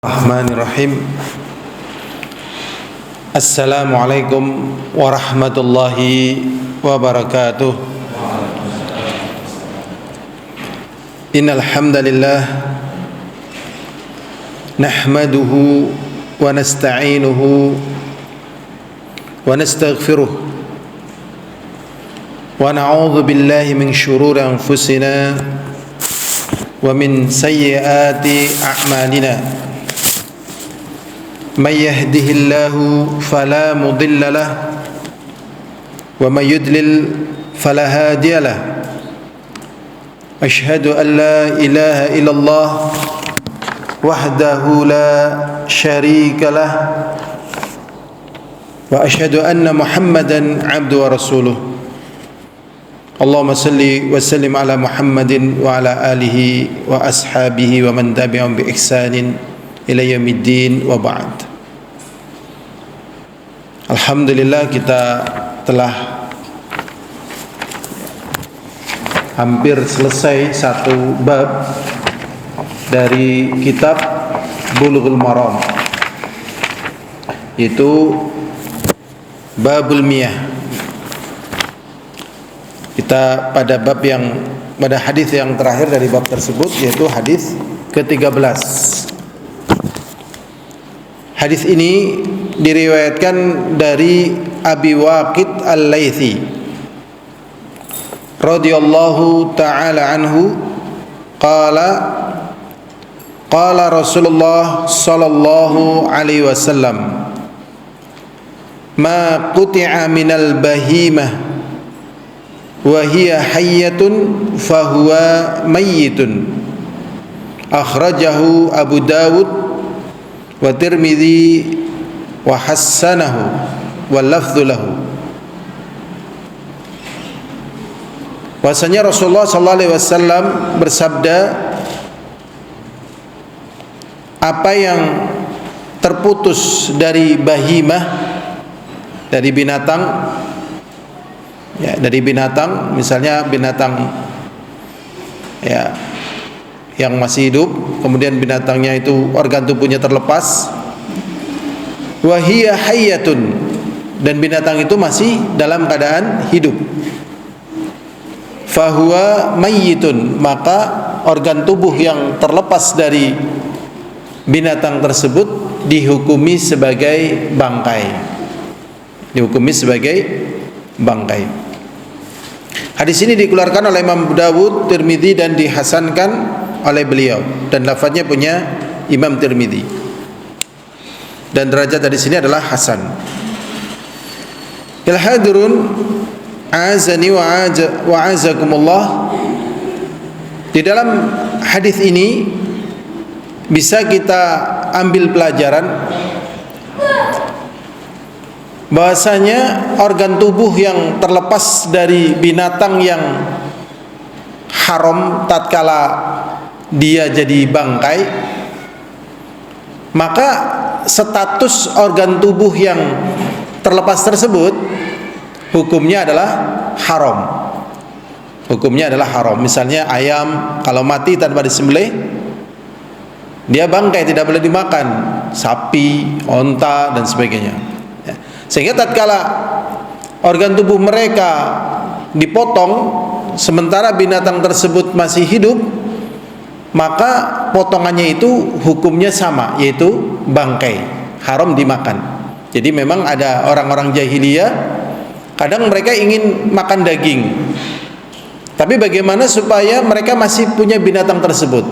Bismillahirrahmanirrahim. Assalamualaikum warahmatullahi wabarakatuh. Innal hamdalillah nahmaduhu wa nasta'inuhu wa nastaghfiruh wa na'udzu billahi min shururi anfusina wa min sayyiati a'malina. من يهده الله فلا مضل له ومن يضلل فلا هادي له أشهد أن لا إله إلا الله وحده لا شريك له وأشهد أن محمدا عبده ورسوله اللهم صل وسلم على محمد وعلى آله وأصحابه ومن تبعهم بإحسان ila yaumiddin wa ba'd. Alhamdulillah, kita telah hampir selesai satu bab dari kitab Bulughul Maram, yaitu Babul Miyah. Kita pada hadis yang terakhir dari bab tersebut, yaitu hadis ke-13. Hadis ini diriwayatkan dari Abi Waqid Al-Laythi radhiyallahu ta'ala anhu qala Rasulullah sallallahu alaihi wasallam ma quti'a minal bahimah wa hiya hayyatun fahuwa mayyitun akhrajahu Abu Dawud wa Tirmidzi wa hassanahu wal lafdhu lahu. Bahwasanya Rasulullah sallallahu alaihi wasallam bersabda, apa yang terputus dari bahimah, dari binatang, ya, dari binatang, misalnya binatang ya yang masih hidup, kemudian binatangnya itu organ tubuhnya terlepas, wahiyya hayyatun, dan binatang itu masih dalam keadaan hidup, fahuwa mayyitun, maka organ tubuh yang terlepas dari binatang tersebut dihukumi sebagai bangkai. Hadis ini dikeluarkan oleh Imam Abu Dawud, Tirmidzi, dan dihasankan oleh beliau, dan lafadznya punya Imam Tirmidzi, dan derajat dari sini adalah hasan. Il hadirun azani wa azakumullah. Di dalam hadis ini bisa kita ambil pelajaran bahwasanya organ tubuh yang terlepas dari binatang yang haram tatkala dia jadi bangkai, maka status organ tubuh yang terlepas tersebut hukumnya adalah haram. Misalnya ayam kalau mati tanpa disembelih, dia bangkai, tidak boleh dimakan. Sapi, onta, dan sebagainya. Sehingga tatkala organ tubuh mereka dipotong sementara binatang tersebut masih hidup, maka potongannya itu hukumnya sama, yaitu bangkai, haram dimakan. Jadi memang ada orang-orang jahiliyah, kadang mereka ingin makan daging, tapi bagaimana supaya mereka masih punya binatang tersebut?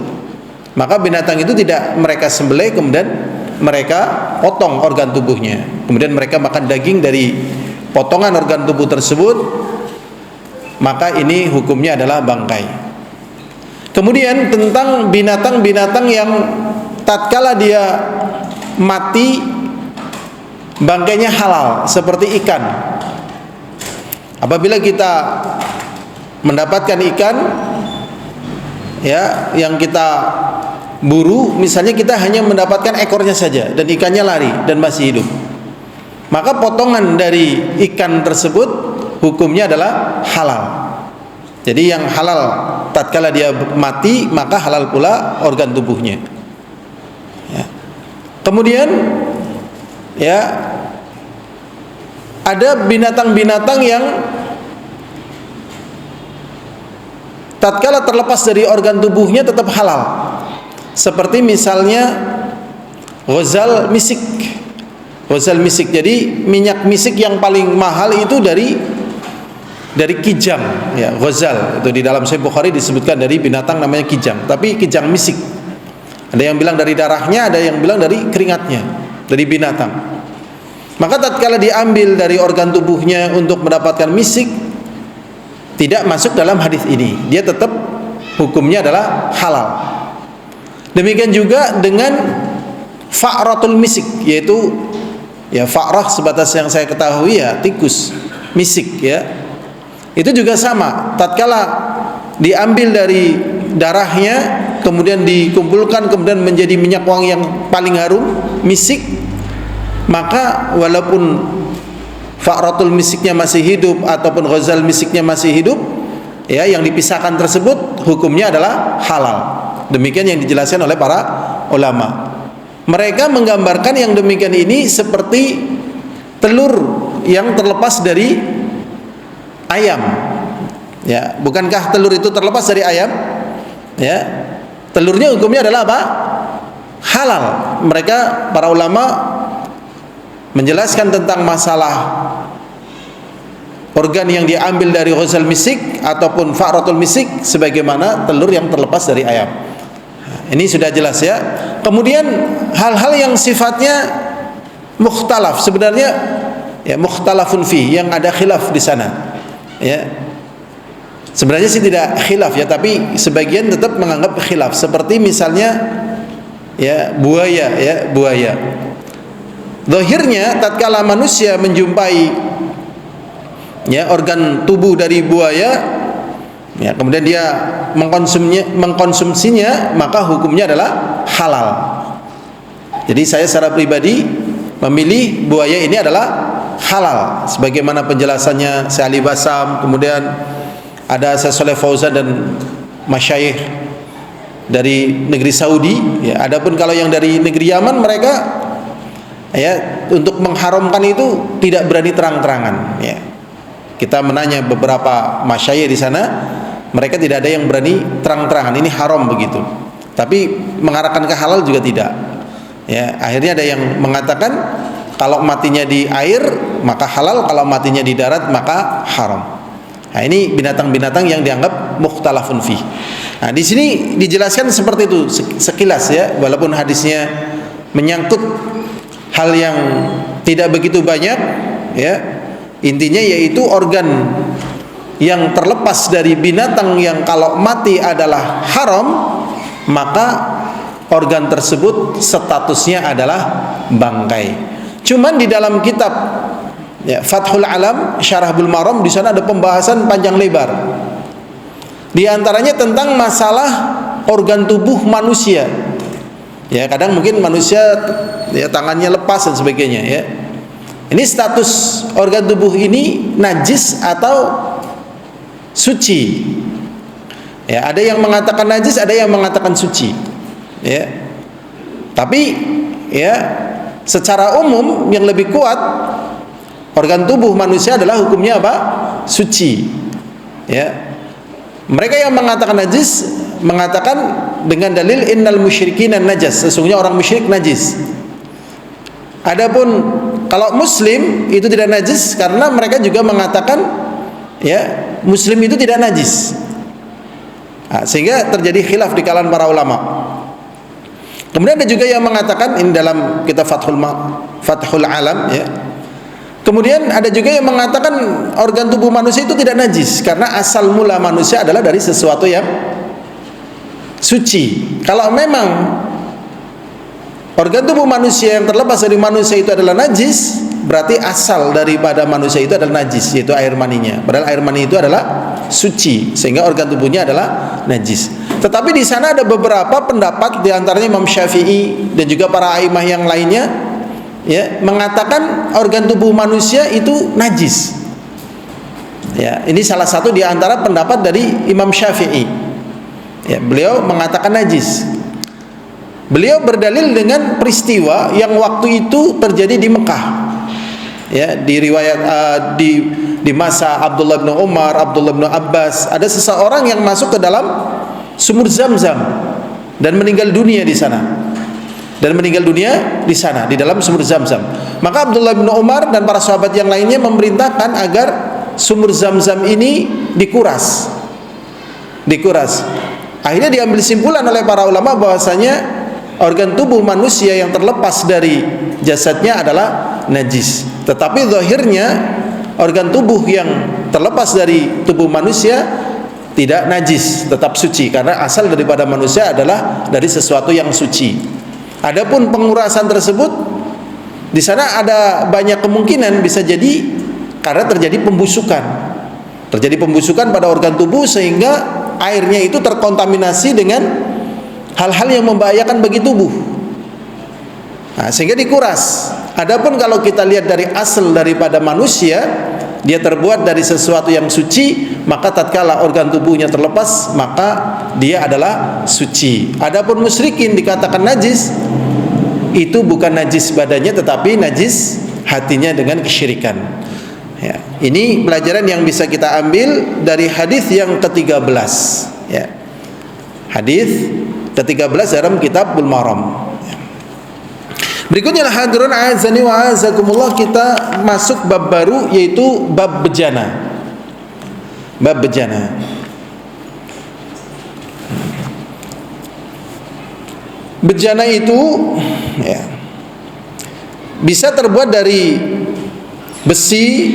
Maka binatang itu tidak mereka sembelih, kemudian mereka potong organ tubuhnya, kemudian mereka makan daging dari potongan organ tubuh tersebut, maka ini hukumnya adalah bangkai. Kemudian tentang binatang-binatang yang tatkala dia mati bangkainya halal, seperti ikan. Apabila kita mendapatkan ikan ya yang kita buru, misalnya kita hanya mendapatkan ekornya saja dan ikannya lari dan masih hidup, maka potongan dari ikan tersebut hukumnya adalah halal. Jadi yang halal tatkala dia mati, maka halal pula organ tubuhnya. Ya. Kemudian ya ada binatang-binatang yang tatkala terlepas dari organ tubuhnya tetap halal. Seperti misalnya ghazal misik. Ghazal misik. Jadi minyak misik yang paling mahal itu dari kijang, ya, ghazal. Itu di dalam Sahih Bukhari disebutkan dari binatang namanya kijang, tapi kijang misik. Ada yang bilang dari darahnya, ada yang bilang dari keringatnya, dari binatang. Maka tatkala diambil dari organ tubuhnya untuk mendapatkan misik, tidak masuk dalam hadis ini. Dia tetap hukumnya adalah halal. Demikian juga dengan fa'ratul misik, yaitu ya fa'rah sebatas yang saya ketahui ya tikus misik, ya. Itu juga sama. Tatkala diambil dari darahnya, kemudian dikumpulkan, kemudian menjadi minyak wangi yang paling harum, misik, maka walaupun fa'ratul misiknya masih hidup ataupun ghazal misiknya masih hidup, ya, yang dipisahkan tersebut hukumnya adalah halal. Demikian yang dijelaskan oleh para ulama. Mereka menggambarkan yang demikian ini seperti telur yang terlepas dari ayam. Ya, bukankah telur itu terlepas dari ayam? Ya. Telurnya hukumnya adalah apa? Halal. Mereka para ulama menjelaskan tentang masalah organ yang diambil dari ghazal misik ataupun fa'ratul misik sebagaimana telur yang terlepas dari ayam. Ini sudah jelas, ya. Kemudian hal-hal yang sifatnya mukhtalaf, sebenarnya ya mukhtalafun fi, yang ada khilaf di sana. Ya. Sebenarnya sih tidak khilaf, ya, tapi sebagian tetap menganggap khilaf. Seperti misalnya ya buaya, ya, buaya. Zahirnya tatkala manusia menjumpai ya organ tubuh dari buaya, ya, kemudian dia mengkonsumsinya, maka hukumnya adalah halal. Jadi saya secara pribadi memilih buaya ini adalah halal, sebagaimana penjelasannya Syekh Ali Basam, kemudian ada Syekh Shalih Fauzan dan masyayikh dari negeri Saudi, ya. Adapun kalau yang dari negeri Yaman, mereka ya untuk mengharamkan itu tidak berani terang-terangan, ya. Kita menanya beberapa masyayikh di sana, mereka tidak ada yang berani terang-terangan ini haram begitu. Tapi mengarahkan ke halal juga tidak. Ya, akhirnya ada yang mengatakan kalau matinya di air maka halal, kalau matinya di darat maka haram. Nah, ini binatang-binatang yang dianggap mukhtalafun fi. Nah, di sini dijelaskan seperti itu sekilas, ya, walaupun hadisnya menyangkut hal yang tidak begitu banyak, ya. Intinya yaitu organ yang terlepas dari binatang yang kalau mati adalah haram, maka organ tersebut statusnya adalah bangkai. Cuman di dalam kitab ya, Fathul Alam Syarah Bulughul Maram, di sana ada pembahasan panjang lebar. Di antaranya tentang masalah organ tubuh manusia. Ya, kadang mungkin manusia ya tangannya lepas dan sebagainya, ya. Ini status organ tubuh ini najis atau suci. Ya, ada yang mengatakan najis, ada yang mengatakan suci. Ya. Tapi ya secara umum yang lebih kuat organ tubuh manusia adalah hukumnya apa? Suci. Ya. Mereka yang mengatakan najis mengatakan dengan dalil innal musyrikina najas, sesungguhnya orang musyrik najis. Adapun kalau muslim itu tidak najis, karena mereka juga mengatakan ya muslim itu tidak najis. Nah, sehingga terjadi khilaf di kalangan para ulama. Kemudian ada juga yang mengatakan, ini dalam kitab Fathul Alam, ya. Kemudian ada juga yang mengatakan organ tubuh manusia itu tidak najis, karena asal mula manusia adalah dari sesuatu yang suci. Kalau memang organ tubuh manusia yang terlepas dari manusia itu adalah najis, berarti asal daripada manusia itu adalah najis, yaitu air maninya. Padahal air mani itu adalah suci, sehingga organ tubuhnya adalah najis. Tetapi di sana ada beberapa pendapat, di antaranya Imam Syafi'i dan juga para a'immah yang lainnya, ya, mengatakan organ tubuh manusia itu najis. Ya, ini salah satu di antara pendapat dari Imam Syafi'i. Ya, beliau mengatakan najis. Beliau berdalil dengan peristiwa yang waktu itu terjadi di Mekah. Ya, di riwayat di masa Abdullah bin Umar, Abdullah bin Abbas, ada seseorang yang masuk ke dalam sumur Zam-Zam dan meninggal dunia di sana. Dan meninggal dunia di sana di dalam sumur Zam-Zam. Maka Abdullah bin Umar dan para sahabat yang lainnya memerintahkan agar sumur Zam-Zam ini dikuras. Akhirnya diambil simpulan oleh para ulama bahwasanya organ tubuh manusia yang terlepas dari jasadnya adalah najis. Tetapi zahirnya organ tubuh yang terlepas dari tubuh manusia tidak najis, tetap suci, karena asal daripada manusia adalah dari sesuatu yang suci. Adapun pengurasan tersebut, di sana ada banyak kemungkinan, bisa jadi karena terjadi pembusukan. Terjadi pembusukan pada organ tubuh sehingga airnya itu terkontaminasi dengan hal-hal yang membahayakan bagi tubuh. Nah, sehingga dikuras. Adapun kalau kita lihat dari asal daripada manusia, dia terbuat dari sesuatu yang suci, maka tatkala organ tubuhnya terlepas, maka dia adalah suci. Adapun musyrikin dikatakan najis, itu bukan najis badannya tetapi najis hatinya dengan kesyirikan. Ya, ini pelajaran yang bisa kita ambil dari hadis yang ke-13. Ya. Hadis ke-13 dalam kitab Al-Maram. Berikutnya hadirin azani wa azakumullah, kita masuk bab baru, yaitu bab bejana. Bab bejana. Bejana itu ya, bisa terbuat dari besi